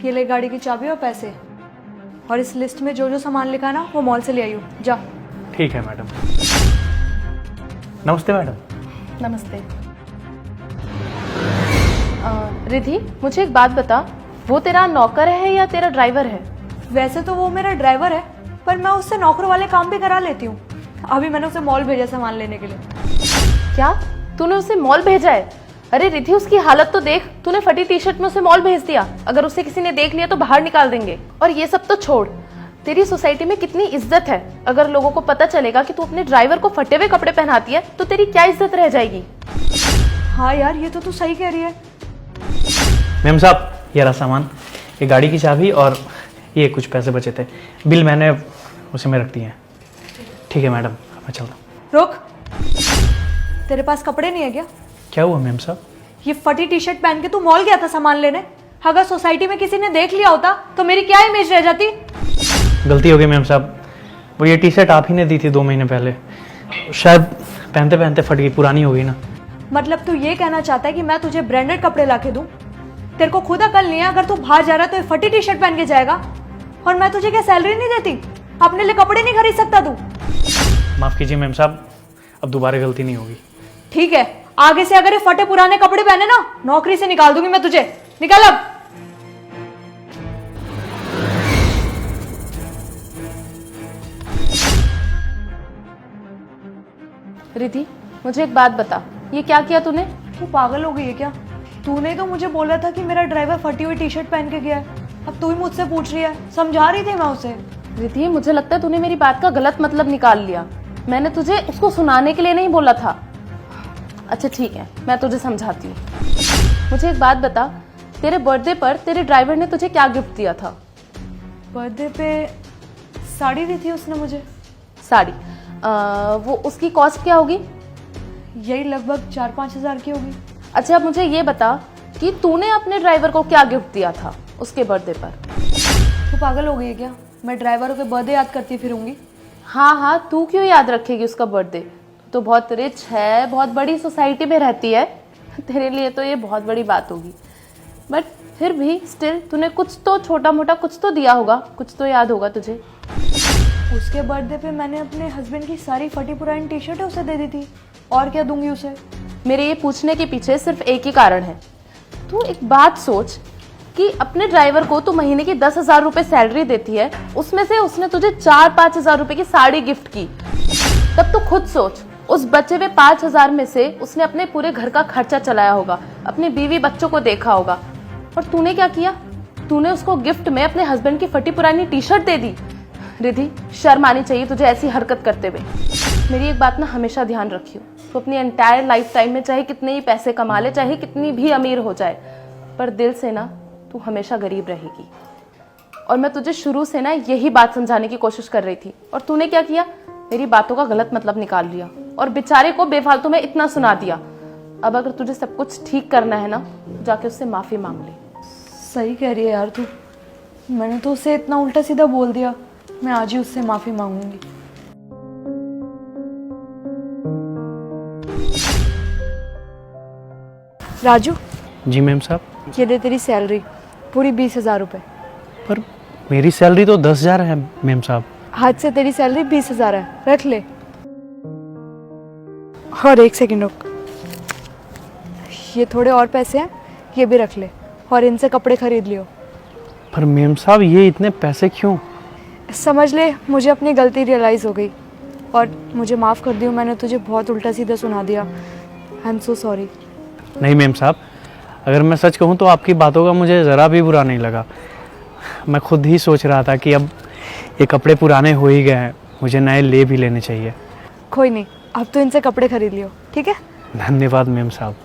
ये ले गाड़ी की चाबी और पैसे, और इस लिस्ट में जो जो सामान लिखा है ना वो मॉल से ले आई हो। जा। ठीक है मैडम। नमस्ते मैडम। नमस्ते। रिधि, मुझे एक बात बता, वो तेरा नौकर है या तेरा ड्राइवर है? वैसे तो वो मेरा ड्राइवर है, पर मैं उससे नौकर वाले काम भी करा लेती हूँ। अभी मैंने उसे मॉल भेजा सामान लेने के लिए। क्या तूने उसे मॉल भेजा है? अरे रिधि, उसकी हालत तो देख, तूने फटी टी शर्ट में उसे मॉल भेज दिया। अगर उसे किसी ने देख लिया तो बाहर निकाल देंगे। और ये सब तो छोड़, तेरी सोसाइटी में कितनी इज्जत है। अगर लोगों को पता चलेगा कि तू अपने ड्राइवर को फटे हुए कपड़े पहनाती है तो तेरी क्या इज्जत रह जाएगी। हाँ यार, ये तो तू सही कह रही है। मैम साहब, ये रहा सामान, ये गाड़ी की चाबी और ये कुछ पैसे बचे थे। बिल मैंने उसे में रख दिए हैं। ठीक है मैडम, मैं चलता हूँ। रुक, तेरे पास कपड़े नहीं है क्या? क्या हुआ मैम साहब? ये फटी टी शर्ट पहन के तू मॉल गया था सामान लेने। अगर सोसाइटी में किसी ने देख लिया होता तो मेरी क्या इमेज रह जाती? गलती हो गई मैम साहब। वो ये टी शर्ट आप ही ने दी थी 2 महीने पहले, शायद पहनते पहनते फट गई, पुरानी हो गई ना। मतलब तू ये कहना चाहता है कि मैं तुझे ब्रांडेड कपड़े ला के दूं? तेरे को खुद अकल नहीं है? अगर तू बाहर जा रहा है तो ये फटी टी शर्ट पहन के जाएगा, और मैं तुझे क्या सैलरी नहीं देती? अपने लिए कपड़े नहीं खरीद सकता तू? माफ़ कीजिए मैम साहब, अब दोबारा गलती नहीं होगी। ठीक है, आगे से अगर ये फटे पुराने कपड़े पहने ना, नौकरी से निकाल दूंगी मैं तुझे। निकल अब। रिधि, मुझे एक बात बता, ये क्या किया तूने? तू पागल हो गई है क्या? तूने तो मुझे बोला था कि मेरा ड्राइवर फटी हुई टी शर्ट पहन के गया है। अब तू ही मुझसे पूछ रही है। समझा रही थी मैं उसे। रिधि, मुझे लगता है तूने मेरी बात का गलत मतलब निकाल लिया। मैंने तुझे उसको सुनाने के लिए नहीं बोला था। अच्छा ठीक है, मैं तुझे समझाती हूँ। मुझे एक बात बता, तेरे बर्थडे पर तेरे ड्राइवर ने तुझे क्या गिफ्ट दिया था? बर्थडे पे साड़ी दी थी उसने मुझे। साड़ी? वो उसकी कॉस्ट क्या होगी? यही लगभग 4-5 हज़ार की होगी। अच्छा, अब मुझे ये बता कि तूने अपने ड्राइवर को क्या गिफ्ट दिया था उसके बर्थडे पर? तू पागल हो गई है क्या? मैं ड्राइवरों के बर्थडे याद करती फिरूंगी? हाँ हाँ, तू क्यों याद रखेगी उसका बर्थडे? तो बहुत रिच है, बहुत बड़ी सोसाइटी में रहती है, तेरे लिए तो ये बहुत बड़ी बात होगी। बट फिर भी स्टिल तूने कुछ तो छोटा मोटा कुछ तो दिया होगा, कुछ तो याद होगा तुझे। उसके बर्थडे पे मैंने अपने हस्बैंड की सारी फटी पुरानी टी शर्ट उसे दे दी थी। और क्या दूंगी उसे? मेरे ये पूछने के पीछे सिर्फ एक ही कारण है। तू एक बात सोच कि अपने ड्राइवर को तू महीने की 10,000 रुपए सैलरी देती है, उसमें से उसने तुझे 4-5 हज़ार रुपए की साड़ी गिफ्ट की। तब तो खुद सोच, उस बचे हुए 5 हज़ार में से उसने अपने पूरे घर का खर्चा चलाया होगा, अपने बीवी बच्चों को देखा होगा। और तूने क्या किया? तूने उसको गिफ्ट में अपने हस्बैंड की फटी पुरानी टी शर्ट दे दी। रिधि, शर्म आनी चाहिए तुझे ऐसी हरकत करते हुए। मेरी एक बात ना हमेशा ध्यान रखियो, तो अपनी एंटायर लाइफ टाइम में चाहे कितने ही पैसे कमा ले, चाहे कितनी भी अमीर हो जाए, पर दिल से ना तू हमेशा गरीब रहेगी। और मैं तुझे शुरू से ना यही बात समझाने की कोशिश कर रही थी, और तूने क्या किया? मेरी बातों का गलत मतलब निकाल लिया और बेचारे को बेफालतू में इतना सुना दिया। अब अगर तुझे सब कुछ ठीक करना है ना, जाके उससे माफी मांग ले। सही कह रही है यार तू। मैंने तो उसे इतना उल्टा सीधा बोल दिया। मैं आज ही उससे माफी मांगूंगी। राजू। जी मैम साहब। ये ले तेरी सैलरी, पूरी 20,000 रुपए। पर मेरी सैलरी तो 10,000 है मैम साहब। आज से तेरी सैलरी 20,000 है, रख ले। और 1 सेकंड रुक, ये थोड़े और पैसे हैं, ये भी रख ले, और इनसे कपड़े खरीद लियो। पर मैम साहब, ये इतने पैसे क्यों? समझ ले, मुझे अपनी गलती रियलाइज़ हो गई, और मुझे माफ़ कर दियो। मैंने तुझे बहुत उल्टा सीधा सुना दिया। I am so sorry. नहीं मैम साहब, अगर मैं सच कहूँ तो आपकी बातों का मुझे ज़रा भी बुरा नहीं लगा। मैं खुद ही सोच रहा था कि अब ये कपड़े पुराने हो ही गए हैं, मुझे नए ले भी लेने चाहिए। कोई नहीं, अब तो इनसे कपड़े खरीद लियो, ठीक है? धन्यवाद मैम साहब।